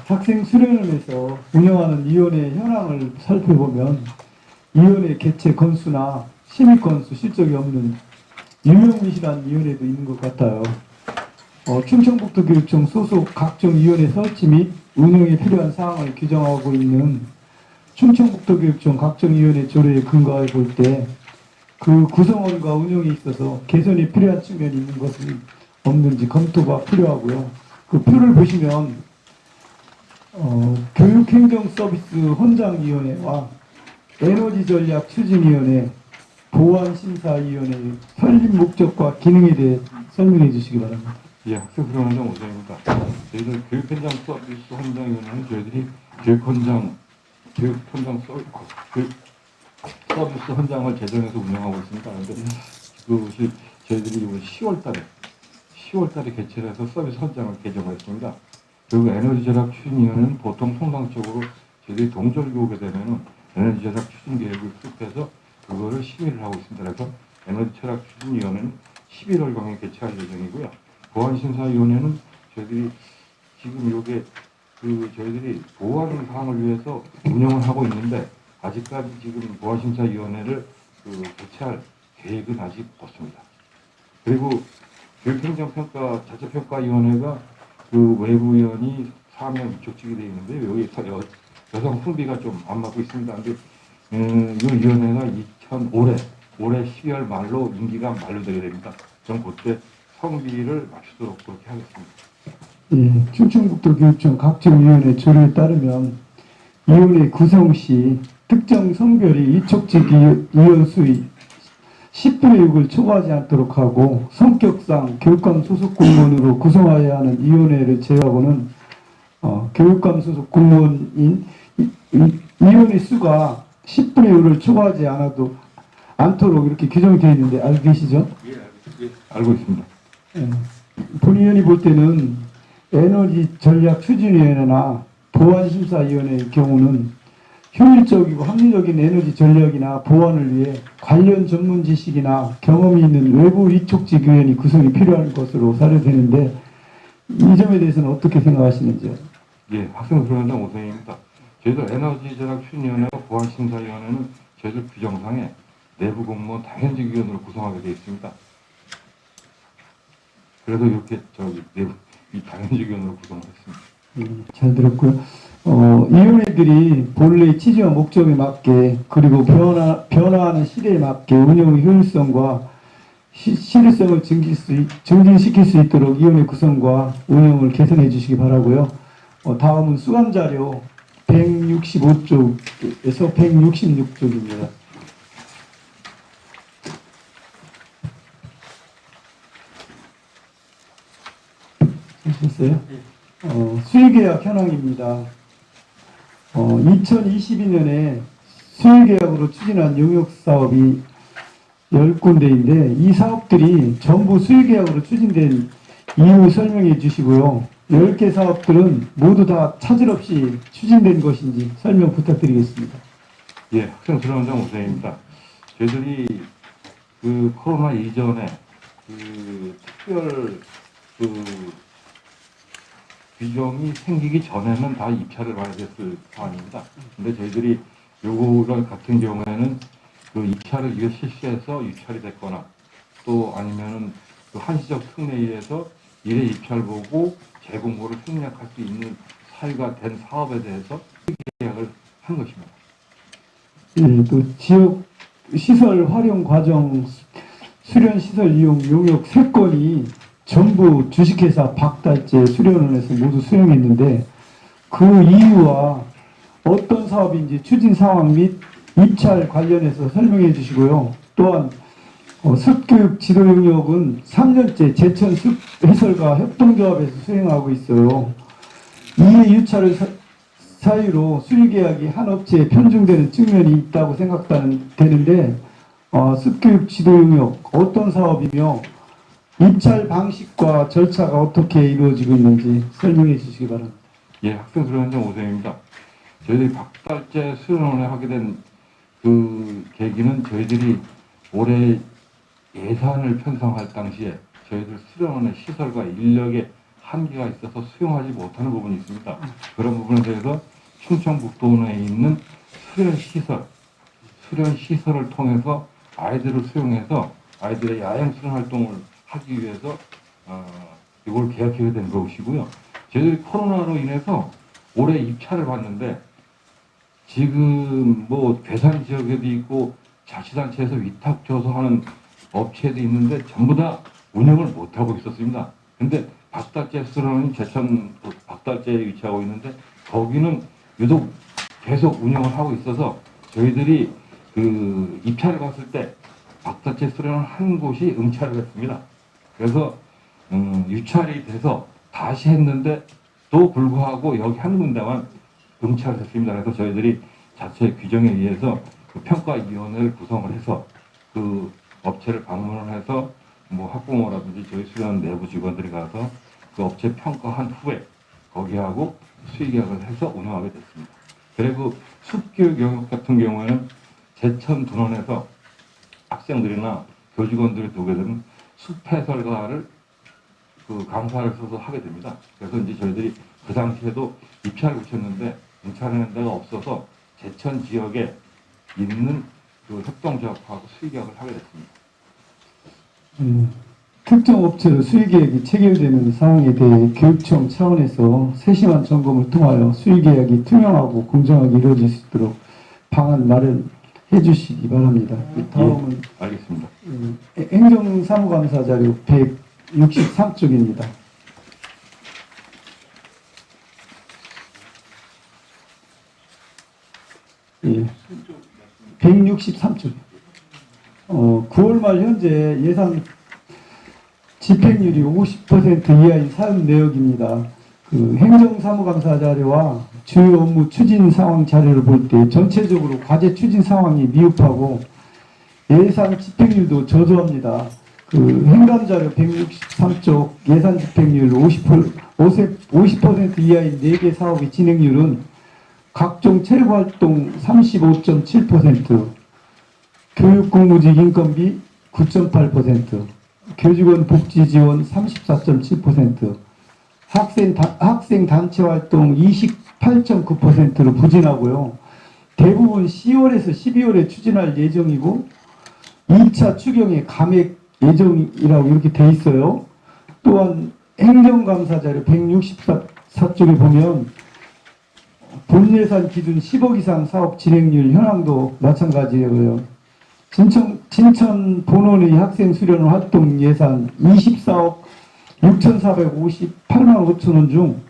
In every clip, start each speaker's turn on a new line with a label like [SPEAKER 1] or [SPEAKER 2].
[SPEAKER 1] 학생 수련원에서 운영하는 위원회 현황을 살펴보면 위원회 개최 건수나 심의 건수 실적이 없는 유명무실한 위원회도 있는 것 같아요. 충청북도교육청 소속 각종 위원회 설치 및 운영에 필요한 사항을 규정하고 있는 충청북도교육청 각종 위원회 조례에 근거해 볼 때 그 구성원과 운영에 있어서 개선이 필요한 측면이 있는 것은 없는지 검토가 필요하고요. 그 표를 보시면 교육행정서비스 헌장위원회와 에너지전략추진위원회, 보안심사위원회 설립 목적과 기능에 대해 설명해 주시기 바랍니다.
[SPEAKER 2] 예, 학생 수련원장 오정입니다. 저희들 교육현장서비스 헌장위원회는 저희들이 교육현장 서비스 헌장을 제정해서 운영하고 있습니다. 그런데 그것이 저희들이 이번 10월달에 개최를 해서 서비스 헌장을 개정했습니다. 그리고 에너지절약추진위원회는 보통 통상적으로 저희들이 동절기 오게 되면은 에너지절약 추진 계획을 수립해서 그거를 심의를 하고 있습니다. 그래서 에너지절약추진위원회는 11월경에 개최할 예정이고요. 보안심사위원회는 저희들이 지금 요게 저희들이 보안 사항을 위해서 운영을 하고 있는데 아직까지 지금 보안심사위원회를 개최할 계획은 아직 없습니다. 그리고 교육행정평가 자체평가위원회가 외부위원이 4명 위촉직이 되어 있는데 여기 여성 풍비가 좀 안 맞고 있습니다. 근데 이 위원회가 올해 12월 말로 임기가 만료되게 됩니다. 전 그때 성비를 맞추도록 그렇게 하겠습니다.
[SPEAKER 1] 예, 충청북도교육청 각종위원회 조례에 따르면 위원회 구성 시 특정 성별이 위촉직 위원 수의 10분의 6을 초과하지 않도록 하고 성격상 교육감 소속 공무원으로 구성하여야 하는 위원회를 제외하고는 교육감 소속 공무원인 위원회 수가 10분의 6을 초과하지 않도록 이렇게 규정이 되어 있는데 알고 계시죠?
[SPEAKER 2] 예, 알고 있습니다.
[SPEAKER 1] 본위원이 볼 때는 에너지전략추진위원회나 보안심사위원회의 경우는 효율적이고 합리적인 에너지 전략이나 보안을 위해 관련 전문 지식이나 경험이 있는 외부 위촉직 위원이 구성이 필요한 것으로 사료되는데 이 점에 대해서는 어떻게 생각하시는지요?
[SPEAKER 2] 예, 학생수련장 오선입니다. 저희들 에너지전략추진위원회와 보안심사위원회는 저희들 규정상에 내부 공무원 당연직 위원으로 구성하게 되어 있습니다. 그래서 이렇게 이 당연직 위원으로 구성을 했습니다.
[SPEAKER 1] 잘 들었고요. 위원회들이 본래의 취지와 목적에 맞게 그리고 변화하는 시대에 맞게 운영의 효율성과 실효성을 증진시킬 수 있도록 위원회 구성과 운영을 개선해 주시기 바라고요. 다음은 수감자료 165쪽에서 166쪽입니다. 보셨어요? 수의계약 현황입니다. 2022년에 수의계약으로 추진한 용역사업이 10군데인데 이 사업들이 전부 수의계약으로 추진된 이유 설명해 주시고요. 10개 사업들은 모두 다 차질 없이 추진된 것인지 설명 부탁드리겠습니다.
[SPEAKER 2] 예, 학생수련장 오선입니다. 저희들이 코로나 이전에 특별 규정이 생기기 전에는 다 입찰을 봐야 됐을 사안입니다. 근데 저희들이 요거 같은 경우에는 입찰을 위해 실시해서 유찰이 됐거나 또 아니면은 한시적 특례에 의해서 일회 입찰 보고 재공고를 생략할 수 있는 사유가 된 사업에 대해서 계약을 한 것입니다.
[SPEAKER 1] 예, 또 지역 시설 활용 과정 수련 시설 이용 용역 3건이 전부 주식회사 박달재 수련원에서 모두 수령했는데 그 이유와 어떤 사업인지 추진 상황 및 입찰 관련해서 설명해 주시고요. 또한 습교육 지도 용역은 3년째 제천 습해설과 협동조합에서 수행하고 있어요. 이해 유찰을 사유로 수의계약이 한 업체에 편중되는 측면이 있다고 생각되는데 습교육 지도 용역 어떤 사업이며 입찰 방식과 절차가 어떻게 이루어지고 있는지 설명해 주시기 바랍니다.
[SPEAKER 2] 예, 학생수련장 오선입니다. 저희들이 박달재 수련원에 하게 된 계기는 저희들이 올해 예산을 편성할 당시에 저희들 수련원의 시설과 인력의 한계가 있어서 수용하지 못하는 부분이 있습니다. 그런 부분에 대해서 충청북도 내에 있는 수련시설을 통해서 아이들을 수용해서 아이들의 야영 수련 활동을 하기 위해서 이걸 계획하게 된 것이고요. 저희들이 코로나로 인해서 올해 입찰을 받는데 지금 뭐 괴산 지역에도 있고 자치단체에서 위탁 줘서 하는 업체도 있는데 전부 다 운영을 못하고 있었습니다. 근데 박달재 수련원이 제천 박달재에 위치하고 있는데 거기는 유독 계속 운영을 하고 있어서 저희들이 그 입찰을 갔을 때 박달재 수련원 한 곳이 응찰을 했습니다. 그래서 유찰이 돼서 다시 했는데 또 불구하고 여기 한 군데만 응찰을 했습니다. 그래서 저희들이 자체 규정에 의해서 그 평가위원회를 구성을 해서 그 업체를 방문을 해서 뭐 학부모라든지 저희 수련 내부 직원들이 가서 그 업체 평가한 후에 거기하고 수의계약을 해서 운영하게 됐습니다. 그리고 숲교육 영역 같은 경우에는 제천 둔원에서 학생들이나 교직원들이 오게 되면 숲해설가를 그 강사를 써서 하게 됩니다. 그래서 이제 저희들이 그 당시에도 입찰을 붙였는데 응찰하는 데가 없어서 제천 지역에 있는 그 협동조합하고 수의계약을 하게 됐습니다.
[SPEAKER 1] 특정 업체로 수의계약이 체결되는 사항에 대해 교육청 차원에서 세심한 점검을 통하여 수의계약이 투명하고 공정하게 이루어질 수 있도록 방안 마련해 주시기 바랍니다. 다음은
[SPEAKER 2] 예, 알겠습니다.
[SPEAKER 1] 행정사무감사 자료 163쪽입니다. 예, 163쪽. 9월 말 현재 예산 집행률이 50% 이하인 사업 내역입니다. 그 행정사무감사 자료와 주요 업무 추진 상황 자료를 볼 때 전체적으로 과제 추진 상황이 미흡하고 예산 집행률도 저조합니다. 그 행감자료 163쪽 예산 집행률 50% 이하인 4개 사업의 진행률은 각종 체육활동 35.7%, 교육공무직 인건비 9.8%, 교직원 복지지원 34.7%, 학생 단체 활동 28.9%로 부진하고요. 대부분 10월에서 12월에 추진할 예정이고 2차 추경에 감액 예정이라고 이렇게 돼 있어요. 또한 행정감사 자료 164쪽에 보면 본 예산 기준 10억 이상 사업 진행률 현황도 마찬가지고요. 진천 본원의 학생 수련 활동 예산 24억 6,458만 5천 원 중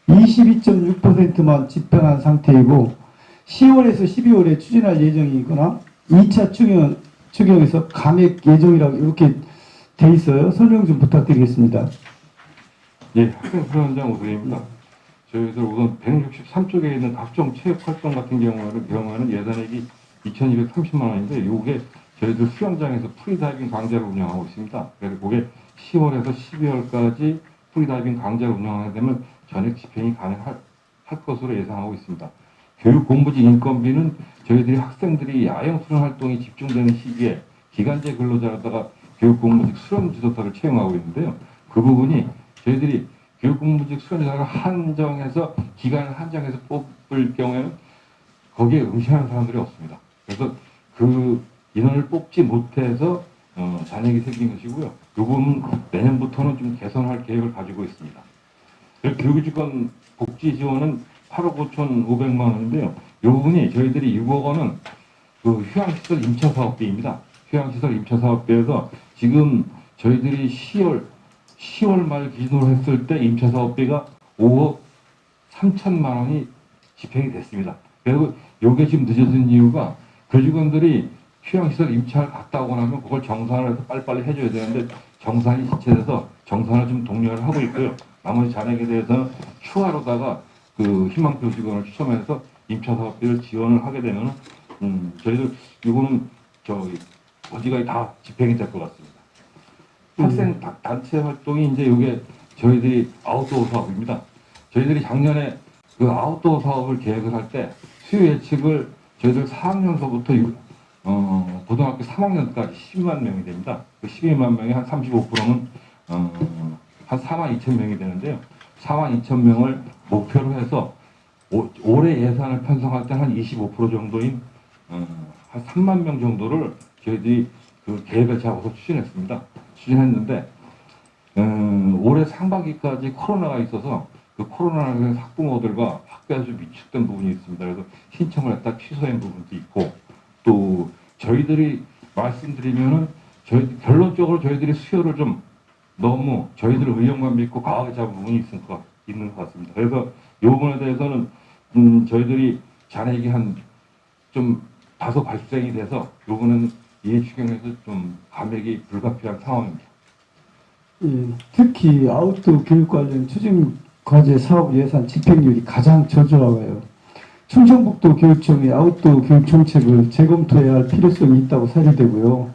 [SPEAKER 1] 22.6%만 집행한 상태이고 10월에서 12월에 추진할 예정이거나 2차 추경에서 감액 예정이라고 이렇게 돼 있어요. 설명 좀 부탁드리겠습니다.
[SPEAKER 2] 예, 학생수련장 우선입니다. 저희들 우선 163쪽에 있는 각종 체육활동 같은 경우에는 예산액이 2,230만 원인데 이게 저희들 수영장에서 프리다이빙 강좌를 운영하고 있습니다. 그래서 그게 10월에서 12월까지 프리다이빙 강좌를 운영하게 되면 전액 집행이 가능할 것으로 예상하고 있습니다. 교육공무직 인건비는 저희들이 학생들이 야영 수련 활동이 집중되는 시기에 기간제 근로자로다가 교육공무직 수련지도사를 채용하고 있는데요. 그 부분이 저희들이 교육공무직 수련지도사를 한정해서 기간을 한정해서 뽑을 경우에는 거기에 응시하는 사람들이 없습니다. 그래서 그 인원을 뽑지 못해서 잔액이 생긴 것이고요. 이 부분은 내년부터는 좀 개선할 계획을 가지고 있습니다. 교육직원 복지 지원은 8억 5,500만 원인데요. 이 부분이 저희들이 6억 원은 그 휴양시설 임차사업비입니다. 휴양시설 임차사업비에서 지금 저희들이 10월 말 기준으로 했을 때 임차사업비가 5억 3천만 원이 집행이 됐습니다. 그리고 이게 지금 늦어진 이유가 교직원들이 휴양시설 임차를 갔다 오고 나면 그걸 정산을 해서 빨리빨리 해줘야 되는데 정산이 지체돼서 정산을 좀 독려를 하고 있고요. 나머지 잔액에 대해서는 추가로다가 그 희망표 직원을 추첨해서 임차사업비를 지원을 하게 되면 저희들 이거는 어디가 다 집행이 될 것 같습니다. 학생 단체 활동이 이제 이게 저희들이 아웃도어 사업입니다. 저희들이 작년에 그 아웃도어 사업을 계획을 할 때 수요 예측을 저희들 4학년서부터 고등학교 3학년까지 12만 명이 됩니다. 그 12만 명의 한 35%는 한 4만 2천 명이 되는데요. 4만 2천 명을 목표로 해서 올해 예산을 편성할 때 한 25% 정도인 한 3만 명 정도를 저희들이 그 계획을 잡아서 추진했는데 올해 상반기까지 코로나가 있어서 그 코로나로 인해서 학부모들과 학교에서 위축된 부분이 있습니다. 그래서 신청을 했다 취소한 부분도 있고 또 저희들이 말씀드리면은 결론적으로 저희들이 수요를 좀 너무 저희들 의욕만 믿고 과하게 잡은 부분이 있는 것 같습니다. 그래서 이 부분에 대해서는 저희들이 잔액이 좀 다소 발생이 돼서 이 부분은 이해 추경에서 좀 감액이 불가피한 상황입니다.
[SPEAKER 1] 예, 특히 아웃도어 교육 관련 추진 과제 사업 예산 집행률이 가장 저조하고요. 충청북도 교육청이 아웃도어 교육 정책을 재검토해야 할 필요성이 있다고 사료되고요.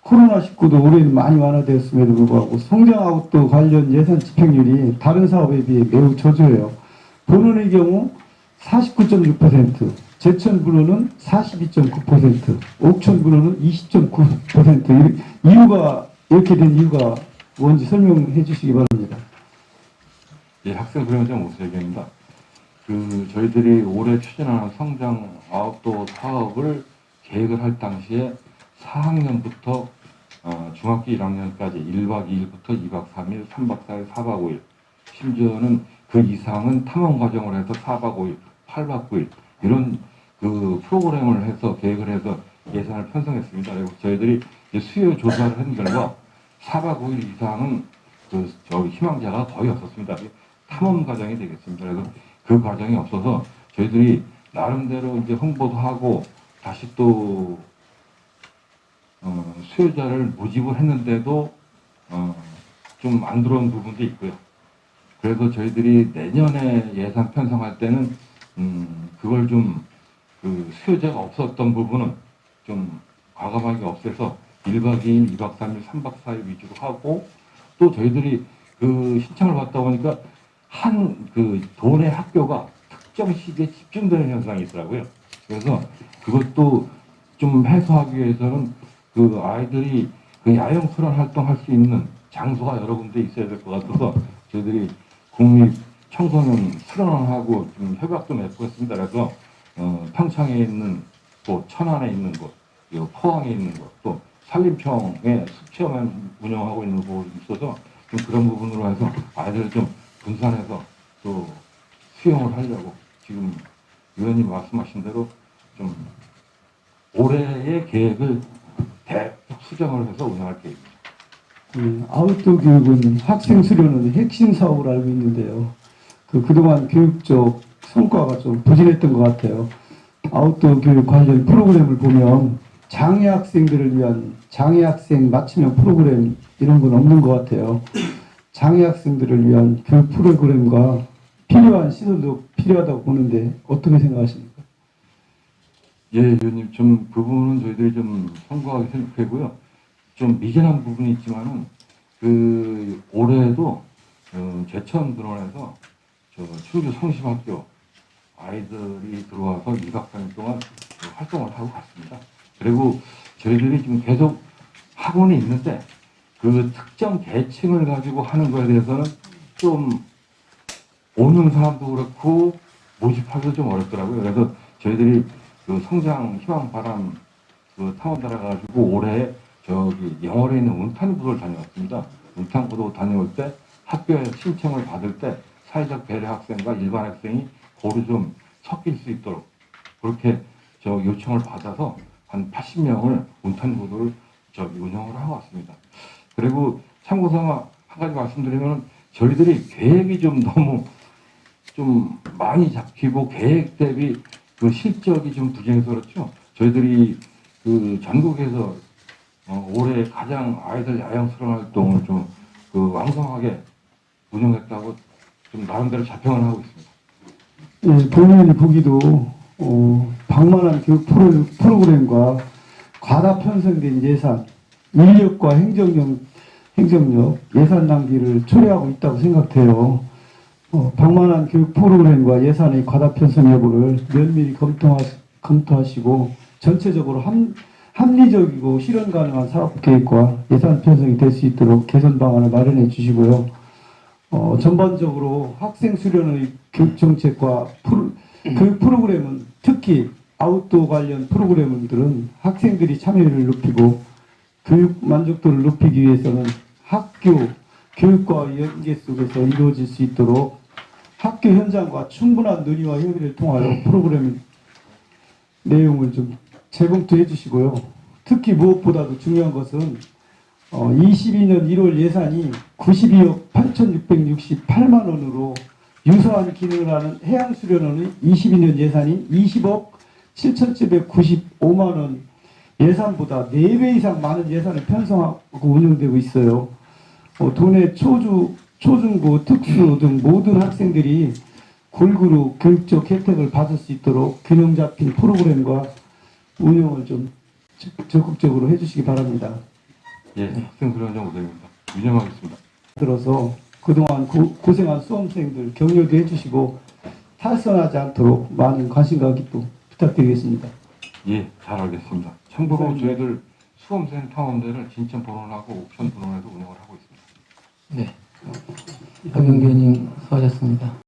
[SPEAKER 1] 코로나19도 올해는 많이 완화되었음에도 불구하고 성장 아웃도어 관련 예산 집행률이 다른 사업에 비해 매우 저조해요. 본원의 경우 49.6%, 제천군원은 42.9%, 옥천군원은 20.9%. 이유가 이렇게 된 이유가 뭔지 설명해 주시기 바랍니다.
[SPEAKER 2] 예, 학생 수련장 오세경입니다. 저희들이 올해 추진하는 성장 아웃도어 사업을 계획을 할 당시에 4학년부터 중학교 1학년까지 1박 2일부터 2박 3일, 3박 4일, 4박 5일, 심지어는 그 이상은 탐험 과정을 해서 4박 5일, 8박 9일 이런 그 프로그램을 해서 계획을 해서 예산을 편성했습니다. 그리고 저희들이 수요 조사를 한 결과 4박 5일 이상은 희망자가 거의 없었습니다. 탐험 과정이 되겠습니다. 그래서 그 과정이 없어서 저희들이 나름대로 이제 홍보도 하고 다시 또 수요자를 모집을 했는데도 좀 안 들어온 부분도 있고요. 그래서 저희들이 내년에 예산 편성할 때는 그걸 좀 수요자가 없었던 부분은 좀 과감하게 없애서 1박 2일, 2박 3일, 3박 4일 위주로 하고 또 저희들이 신청을 받다 보니까 도내 학교가 특정 시기에 집중되는 현상이 있더라고요. 그래서 그것도 좀 해소하기 위해서는 아이들이 야영 수련 활동할 수 있는 장소가 여러 군데 있어야 될 것 같아서 저희들이 국립 청소년 수련원하고 좀 협약도 맺고 했습니다. 그래서 평창에 있는 곳, 천안에 있는 곳, 포항에 있는 곳, 또 산림청에 숲체험을 운영하고 있는 곳이 있어서 좀 그런 부분으로 해서 아이들을 좀 분산해서 또 수용을 하려고 지금 의원님 말씀하신 대로 좀 올해의 계획을 대폭 수정을 해서 운영할 계획입니다.
[SPEAKER 1] 아웃도어 교육은 학생 수련은 핵심 사업으로 알고 있는데요. 그동안 교육적 성과가 좀 부진했던 것 같아요. 아웃도어 교육 관련 프로그램을 보면 장애 학생들을 위한 장애 학생 맞춤형 프로그램 이런 건 없는 것 같아요. 장애 학생들을 위한 교육 프로그램과 필요한 시설도 필요하다고 보는데 어떻게 생각하십니까?
[SPEAKER 2] 예, 의원님, 좀 그 부분은 저희들이 좀 성공하게 생각하고요. 좀 미진한 부분이 있지만은 올해도 제천군원에서 충주 성심학교 아이들이 들어와서 2박 3일 동안 활동을 하고 갔습니다. 그리고 저희들이 지금 계속 학원이 있는데 특정 계층을 가지고 하는 거에 대해서는 좀 오는 사람도 그렇고 모집하기도 좀 어렵더라고요. 그래서 저희들이 성장 희망 바람 탐험 따라가지고 올해 영월에 있는 운탄구도를 다녀왔습니다. 운탄구도 다녀올 때 학교에 신청을 받을 때 사회적 배려 학생과 일반 학생이 고루 좀 섞일 수 있도록 그렇게 요청을 받아서 한 80명을 운탄구도를 운영을 하고 왔습니다. 그리고 참고삼아 한 가지 말씀드리면 저희들이 계획이 좀 너무 좀 많이 잡히고 계획 대비 실적이 좀 부진해서 그렇죠. 저희들이 전국에서 올해 가장 아이들 야영 수련 활동을 좀 왕성하게 운영했다고 좀 나름대로 자평을 하고 있습니다.
[SPEAKER 1] 예, 본인이 보기도 방만한 교육 프로그램과 과다 편성된 예산, 인력과 행정력 예산 낭비를 초래하고 있다고 생각돼요. 방만한 교육 프로그램과 예산의 과다 편성 여부를 면밀히 검토하시고 전체적으로 합리적이고 실현 가능한 사업 계획과 예산 편성이 될 수 있도록 개선 방안을 마련해 주시고요. 전반적으로 학생 수련의 교육 정책과 교육 프로그램은 특히 아웃도어 관련 프로그램들은 학생들이 참여율을 높이고 교육 만족도를 높이기 위해서는 학교 교육과의 연계 속에서 이루어질 수 있도록 학교 현장과 충분한 논의와 협의를 통하여 프로그램 내용을 좀 재검토해 주시고요. 특히 무엇보다도 중요한 것은 22년 1월 예산이 92억 8,668만 원으로 유사한 기능을 하는 해양수련원의 22년 예산이 20억 7,795만 원 예산보다 4배 이상 많은 예산을 편성하고 운영되고 있어요. 도내 초중고, 특수 등 모든 학생들이 골고루 교육적 혜택을 받을 수 있도록 균형 잡힌 프로그램과 운영을 좀 적극적으로 해주시기 바랍니다.
[SPEAKER 2] 예, 학생 수련장 오대입니다. 운영하겠습니다.
[SPEAKER 1] 들어서 그동안 고생한 수험생들 격려도 해주시고 탈선하지 않도록 많은 관심과 기도 부탁드리겠습니다.
[SPEAKER 2] 예, 잘 알겠습니다. 참고로 저희들 수험생 탐험대를 진천 본원하고 옥천 본원에서 운영을 하고 있습니다.
[SPEAKER 3] 네. 박영규 의원님 수고하셨습니다.